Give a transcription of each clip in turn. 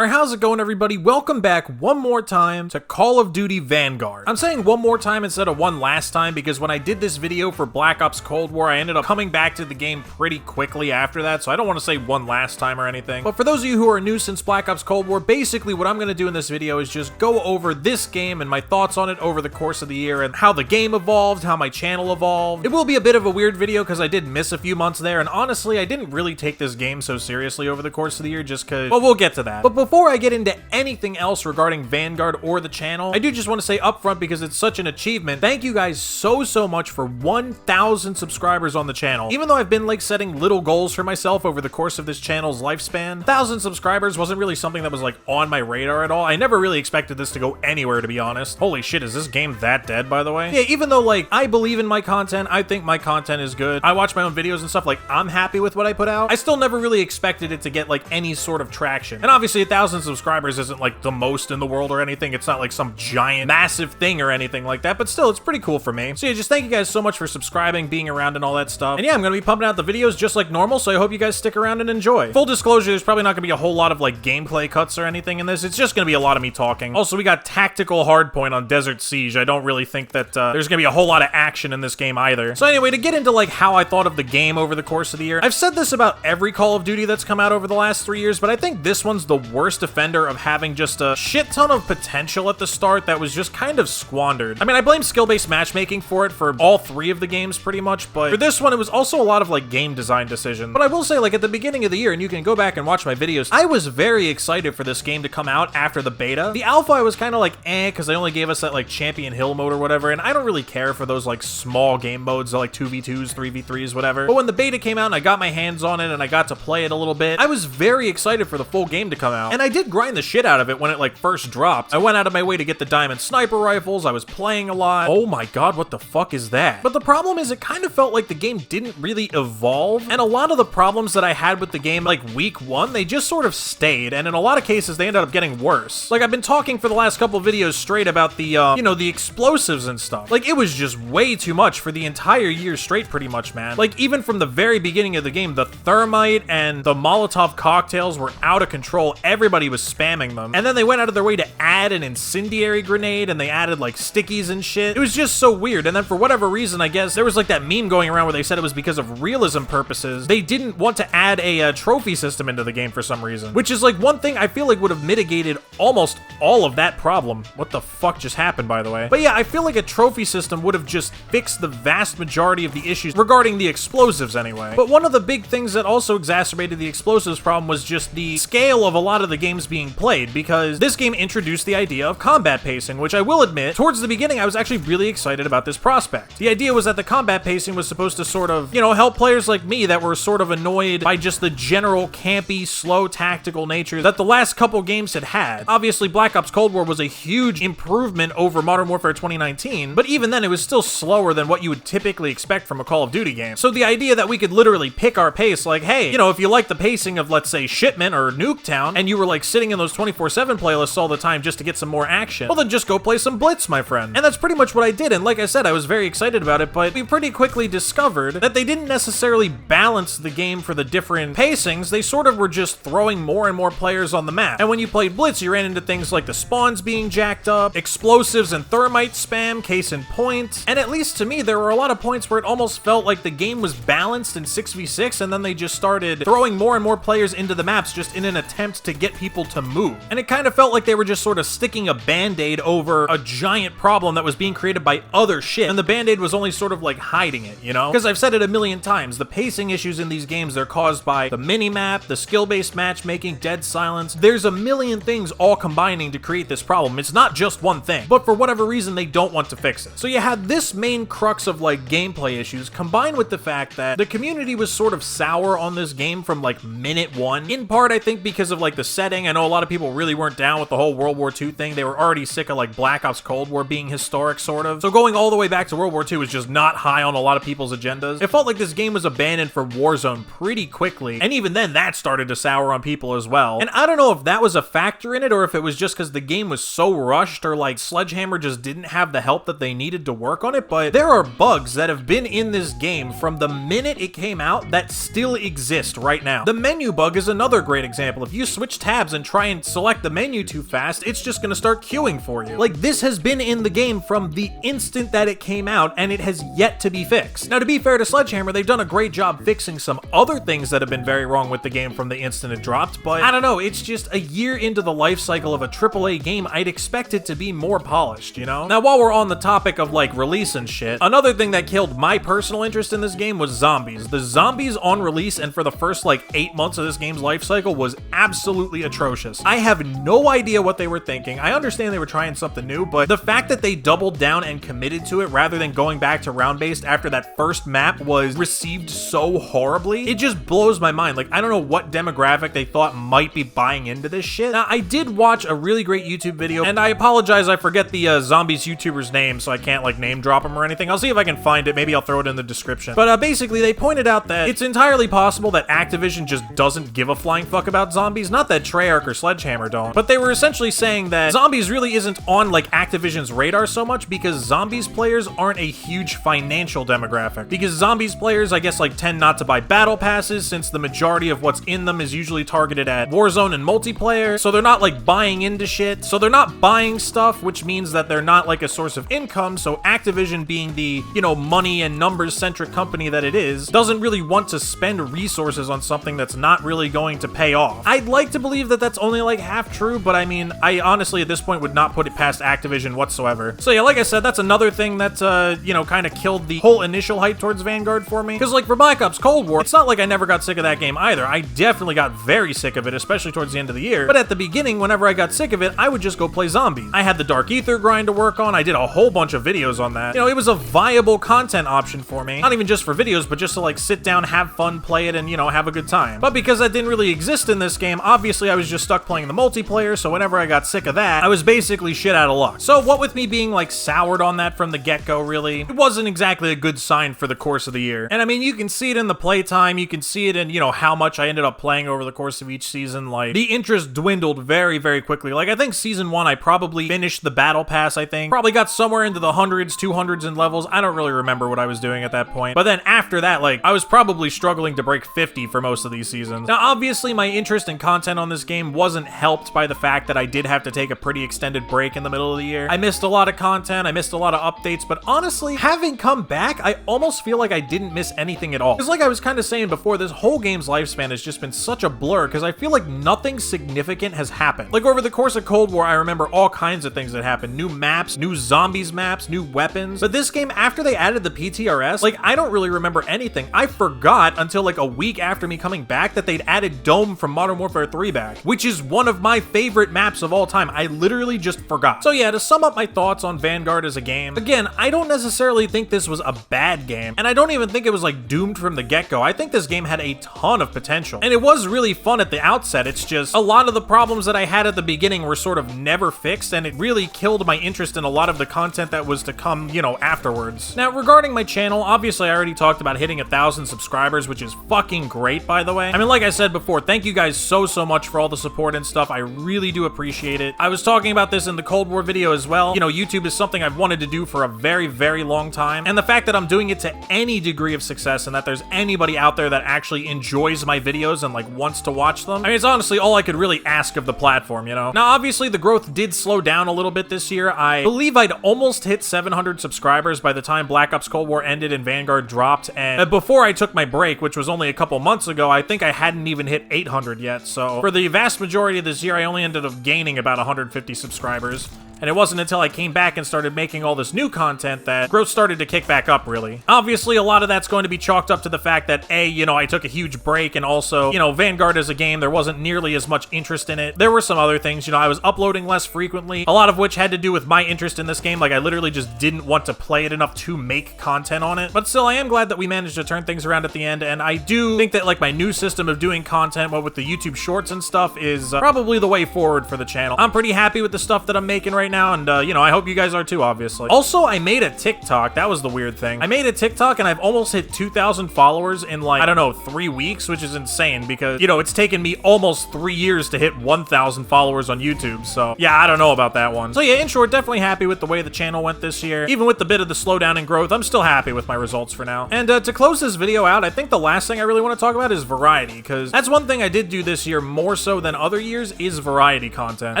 Alright, how's it going, everybody? Welcome back one more time to Call of Duty Vanguard. I'm saying one more time instead of one last time because when I did this video for Black Ops Cold War, I ended up coming back to the game pretty quickly after that, so I don't want to say one last time or anything. But for those of you who are new since Black Ops Cold War, basically what I'm going to do in this video is just go over this game and my thoughts on it over the course of the year and how the game evolved, how my channel evolved. It will be a bit of a weird video because I did miss a few months there, and honestly, I didn't really take this game so seriously over the course of the year just because, well, we'll get to that. But before I get into anything else regarding Vanguard or the channel, I do just want to say upfront, because it's such an achievement, thank you guys so much for 1,000 subscribers on the channel. Even though I've been like setting little goals for myself over the course of this channel's lifespan, 1,000 subscribers wasn't really something that was like on my radar at all. I never really expected this to go anywhere, to be honest. Holy shit, is this game that dead, by the way? Yeah, even though like I believe in my content, I think my content is good, I watch my own videos and stuff, like I'm happy with what I put out, I still never really expected it to get like any sort of traction. And obviously 1,000 subscribers isn't like the most in the world or anything. It's not like some giant massive thing or anything like that, but still, it's pretty cool for me. So yeah, just thank you guys so much for subscribing, being around, and all that stuff. And yeah, I'm gonna be pumping out the videos just like normal, so I hope you guys stick around and enjoy. Full disclosure, there's probably not gonna be a whole lot of like gameplay cuts or anything in this. It's just gonna be a lot of me talking. Also, we got tactical hardpoint on Desert Siege. I don't really think that there's gonna be a whole lot of action in this game either. So anyway, to get into like how I thought of the game over the course of the year, I've said this about every Call of Duty that's come out over the last 3 years, but I think this one's the worst offender of having just a shit ton of potential at the start that was just kind of squandered. I mean, I blame skill-based matchmaking for it for all 3 of the games pretty much, but for this one, it was also a lot of like game design decisions. But I will say, like at the beginning of the year, and you can go back and watch my videos, I was very excited for this game to come out after the beta. The alpha, I was kind of like, because they only gave us that like Champion Hill mode or whatever, and I don't really care for those like small game modes, like 2v2s, 3v3s, whatever. But when the beta came out and I got my hands on it and I got to play it a little bit, I was very excited for the full game to come out. And I did grind the shit out of it when it like first dropped. I went out of my way to get the diamond sniper rifles, I was playing a lot. Oh my god, what the fuck is that? But the problem is it kind of felt like the game didn't really evolve, and a lot of the problems that I had with the game like week 1, they just sort of stayed, and in a lot of cases they ended up getting worse. Like I've been talking for the last couple of videos straight about the, you know, the explosives and stuff. Like it was just way too much for the entire year straight pretty much, man. Like even from the very beginning of the game, the thermite and the Molotov cocktails were out of control. Everybody was spamming them, and then they went out of their way to add an incendiary grenade, and they added like stickies and shit. It was just so weird. And then for whatever reason, I guess there was like that meme going around where they said it was because of realism purposes. They didn't want to add a trophy system into the game for some reason, which is like one thing I feel like would have mitigated almost all of that problem. What the fuck just happened, by the way? But yeah, I feel like a trophy system would have just fixed the vast majority of the issues regarding the explosives anyway. But one of the big things that also exacerbated the explosives problem was just the scale of a lot of the games being played, because this game introduced the idea of combat pacing, which I will admit, towards the beginning I was actually really excited about this prospect. The idea was that the combat pacing was supposed to sort of, you know, help players like me that were sort of annoyed by just the general campy, slow tactical nature that the last couple games had had. Obviously, Black Ops Cold War was a huge improvement over Modern Warfare 2019, but even then it was still slower than what you would typically expect from a Call of Duty game. So the idea that we could literally pick our pace, like, hey, you know, if you like the pacing of, let's say, Shipment or Nuketown, and you were like sitting in those 24/7 playlists all the time just to get some more action, well then just go play some Blitz, my friend. And that's pretty much what I did, and like I said, I was very excited about it, but we pretty quickly discovered that they didn't necessarily balance the game for the different pacings. They sort of were just throwing more and more players on the map. And when you played Blitz, you ran into things like the spawns being jacked up, explosives and thermite spam, case in point. And at least to me, there were a lot of points where it almost felt like the game was balanced in 6v6, and then they just started throwing more and more players into the maps just in an attempt to get people to move. And it kind of felt like they were just sort of sticking a band-aid over a giant problem that was being created by other shit, and the band-aid was only sort of like hiding it, you know? Because I've said it a million times, the pacing issues in these games, they're caused by the minimap, the skill-based matchmaking, dead silence. There's a million things all combining to create this problem. It's not just one thing, but for whatever reason, they don't want to fix it. So you had this main crux of like gameplay issues combined with the fact that the community was sort of sour on this game from like minute 1. In part, I think because of like the setting. I know a lot of people really weren't down with the whole World War II thing. They were already sick of like Black Ops Cold War being historic, sort of. So going all the way back to World War II was just not high on a lot of people's agendas. It felt like this game was abandoned for Warzone pretty quickly, and even then that started to sour on people as well. And I don't know if that was a factor in it, or if it was just because the game was so rushed, or like Sledgehammer just didn't have the help that they needed to work on it, but there are bugs that have been in this game from the minute it came out that still exist right now. The menu bug is another great example. If you switch tabs tabs and try and select the menu too fast, it's just gonna start queuing for you. Like, this has been in the game from the instant that it came out, and it has yet to be fixed. Now, to be fair to Sledgehammer, they've done a great job fixing some other things that have been very wrong with the game from the instant it dropped, but I don't know, it's just a year into the life cycle of a AAA game, I'd expect it to be more polished, you know? Now, while we're on the topic of, like, release and shit, another thing that killed my personal interest in this game was zombies. The zombies on release and for the first, like, 8 months of this game's life cycle was absolutely atrocious. I have no idea what they were thinking. I understand they were trying something new, but the fact that they doubled down and committed to it rather than going back to round-based after that first map was received so horribly, it just blows my mind. Like, I don't know what demographic they thought might be buying into this shit. Now, I did watch a really great YouTube video, and I apologize, I forget the zombies YouTuber's name, so I can't, like, name drop him or anything. I'll see if I can find it. Maybe I'll throw it in the description. But basically, they pointed out that it's entirely possible that Activision just doesn't give a flying fuck about zombies. Not that Treyarch or Sledgehammer don't, but they were essentially saying that zombies really isn't on, like, Activision's radar so much because zombies players aren't a huge financial demographic. Because zombies players, I guess, like, tend not to buy battle passes since the majority of what's in them is usually targeted at Warzone and multiplayer, so they're not, like, buying into shit. So they're not buying stuff, which means that they're not, like, a source of income, so Activision, being the, you know, money and numbers-centric company that it is, doesn't really want to spend resources on something that's not really going to pay off. I'd like to believe that that's only, like, half true, but I mean, I honestly, at this point, would not put it past Activision whatsoever. So yeah, like I said, that's another thing that, you know, kind of killed the whole initial hype towards Vanguard for me. Because, like, for Black Ops Cold War, it's not like I never got sick of that game either. I definitely got very sick of it, especially towards the end of the year. But at the beginning, whenever I got sick of it, I would just go play zombies. I had the Dark Ether grind to work on. I did a whole bunch of videos on that. You know, it was a viable content option for me. Not even just for videos, but just to, like, sit down, have fun, play it, and, you know, have a good time. But because that didn't really exist in this game, obviously I was just stuck playing the multiplayer, so whenever I got sick of that, I was basically shit out of luck. So what with me being, like, soured on that from the get-go, really, it wasn't exactly a good sign for the course of the year. And I mean, you can see it in the playtime, you can see it in, you know, how much I ended up playing over the course of each season. Like, the interest dwindled very, very quickly. Like, I think Season 1, I probably finished the Battle Pass, I think. Probably got somewhere into the 100s, 200s in levels. I don't really remember what I was doing at that point. But then after that, like, I was probably struggling to break 50 for most of these seasons. Now, obviously, my interest in content on this game wasn't helped by the fact that I did have to take a pretty extended break in the middle of the year. I missed a lot of content, I missed a lot of updates, but honestly, having come back, I almost feel like I didn't miss anything at all. Because like I was kind of saying before, this whole game's lifespan has just been such a blur, because I feel like nothing significant has happened. Like, over the course of Cold War, I remember all kinds of things that happened. New maps, new zombies maps, new weapons. But this game, after they added the PTRS, like, I don't really remember anything. I forgot until, like, a week after me coming back that they'd added Dome from Modern Warfare 3 back, which is one of my favorite maps of all time. I literally just forgot. So yeah, to sum up my thoughts on Vanguard as a game, again, I don't necessarily think this was a bad game, and I don't even think it was, like, doomed from the get-go. I think this game had a ton of potential, and it was really fun at the outset. It's just a lot of the problems that I had at the beginning were sort of never fixed, and it really killed my interest in a lot of the content that was to come, you know, afterwards. Now, regarding my channel, obviously I already talked about hitting 1,000 subscribers, which is fucking great, by the way. I mean, like I said before, thank you guys so much for all the support and stuff. I really do appreciate it. I was talking about this in the Cold War video as well. You know, YouTube is something I've wanted to do for a very, very long time, and the fact that I'm doing it to any degree of success and that there's anybody out there that actually enjoys my videos and, like, wants to watch them, I mean, it's honestly all I could really ask of the platform, you know? Now, obviously, the growth did slow down a little bit this year. I believe I'd almost hit 700 subscribers by the time Black Ops Cold War ended and Vanguard dropped, and before I took my break, which was only a couple months ago, I think I hadn't even hit 800 yet, so for the vast majority of this year, I only ended up gaining about 150 subscribers. And it wasn't until I came back and started making all this new content that growth started to kick back up, really. Obviously, a lot of that's going to be chalked up to the fact that, A, you know, I took a huge break, and also, you know, Vanguard as a game, there wasn't nearly as much interest in it. There were some other things, you know, I was uploading less frequently, a lot of which had to do with my interest in this game. Like, I literally just didn't want to play it enough to make content on it. But still, I am glad that we managed to turn things around at the end, and I do think that, like, my new system of doing content, what with the YouTube Shorts and stuff, is probably the way forward for the channel. I'm pretty happy with the stuff that I'm making right right now, and, you know, I hope you guys are too, obviously. Also, I made a TikTok. That was the weird thing. I made a TikTok, and I've almost hit 2,000 followers in, like, I don't know, 3 weeks, which is insane because, you know, it's taken me almost 3 years to hit 1,000 followers on YouTube, so, yeah, I don't know about that one. So, yeah, in short, definitely happy with the way the channel went this year. Even with the bit of the slowdown in growth, I'm still happy with my results for now. And, to close this video out, I think the last thing I really want to talk about is variety, because that's one thing I did do this year more so than other years is variety content. I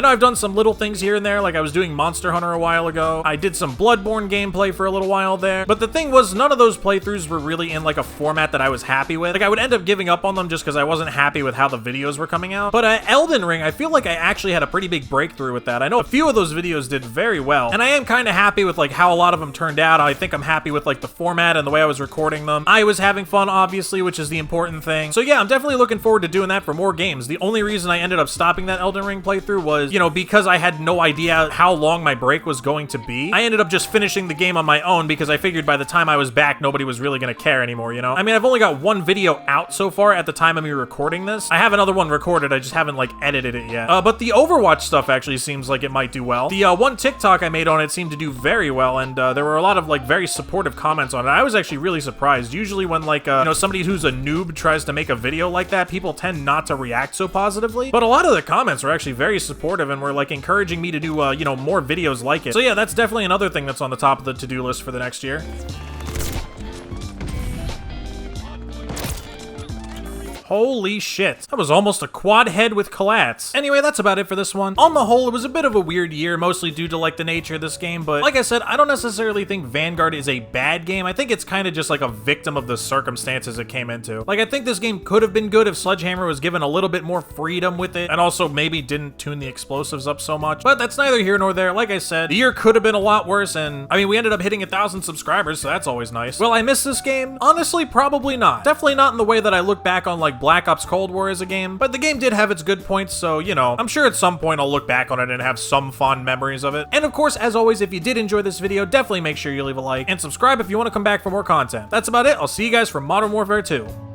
know I've done some little things here and there, like I was doing Monster Hunter a while ago. I did some Bloodborne gameplay for a little while there, but the thing was, none of those playthroughs were really in like a format that I was happy with. Like I would end up giving up on them just because I wasn't happy with how the videos were coming out. But Elden Ring, I feel like I actually had a pretty big breakthrough with that. I know a few of those videos did very well, and I am kind of happy with like how a lot of them turned out. I think I'm happy with like the format and the way I was recording them. I was having fun, obviously, which is the important thing. So yeah, I'm definitely looking forward to doing that for more games. The only reason I ended up stopping that Elden Ring playthrough was, you know, because I had no idea how long my break was going to be. I ended up just finishing the game on my own because I figured by the time I was back, nobody was really going to care anymore, you know? I mean, I've only got one video out so far at the time of me recording this. I have another one recorded, I just haven't, like, edited it yet. But the Overwatch stuff actually seems like it might do well. The one TikTok I made on it seemed to do very well, and there were a lot of, like, very supportive comments on it. I was actually really surprised. Usually when, like, you know, somebody who's a noob tries to make a video like that, people tend not to react so positively. But a lot of the comments were actually very supportive and were, like, encouraging me to do, you know, more videos like it. So yeah, that's definitely another thing that's on the top of the to-do list for the next year. Holy shit. That was almost a quad head with collats. Anyway, that's about it for this one. On the whole, it was a bit of a weird year, mostly due to like the nature of this game, but like I said, I don't necessarily think Vanguard is a bad game. I think it's kind of just like a victim of the circumstances it came into. Like, I think this game could have been good if Sledgehammer was given a little bit more freedom with it, and also maybe didn't tune the explosives up so much, but that's neither here nor there. Like I said, the year could have been a lot worse, and I mean, we ended up hitting 1,000 subscribers, so that's always nice. Will I miss this game? Honestly, probably not. Definitely not in the way that I look back on like Black Ops Cold War as a game, but the game did have its good points, so, you know, I'm sure at some point I'll look back on it and have some fond memories of it. And of course, as always, if you did enjoy this video, definitely make sure you leave a like and subscribe if you want to come back for more content. That's about it. I'll see you guys for Modern Warfare 2.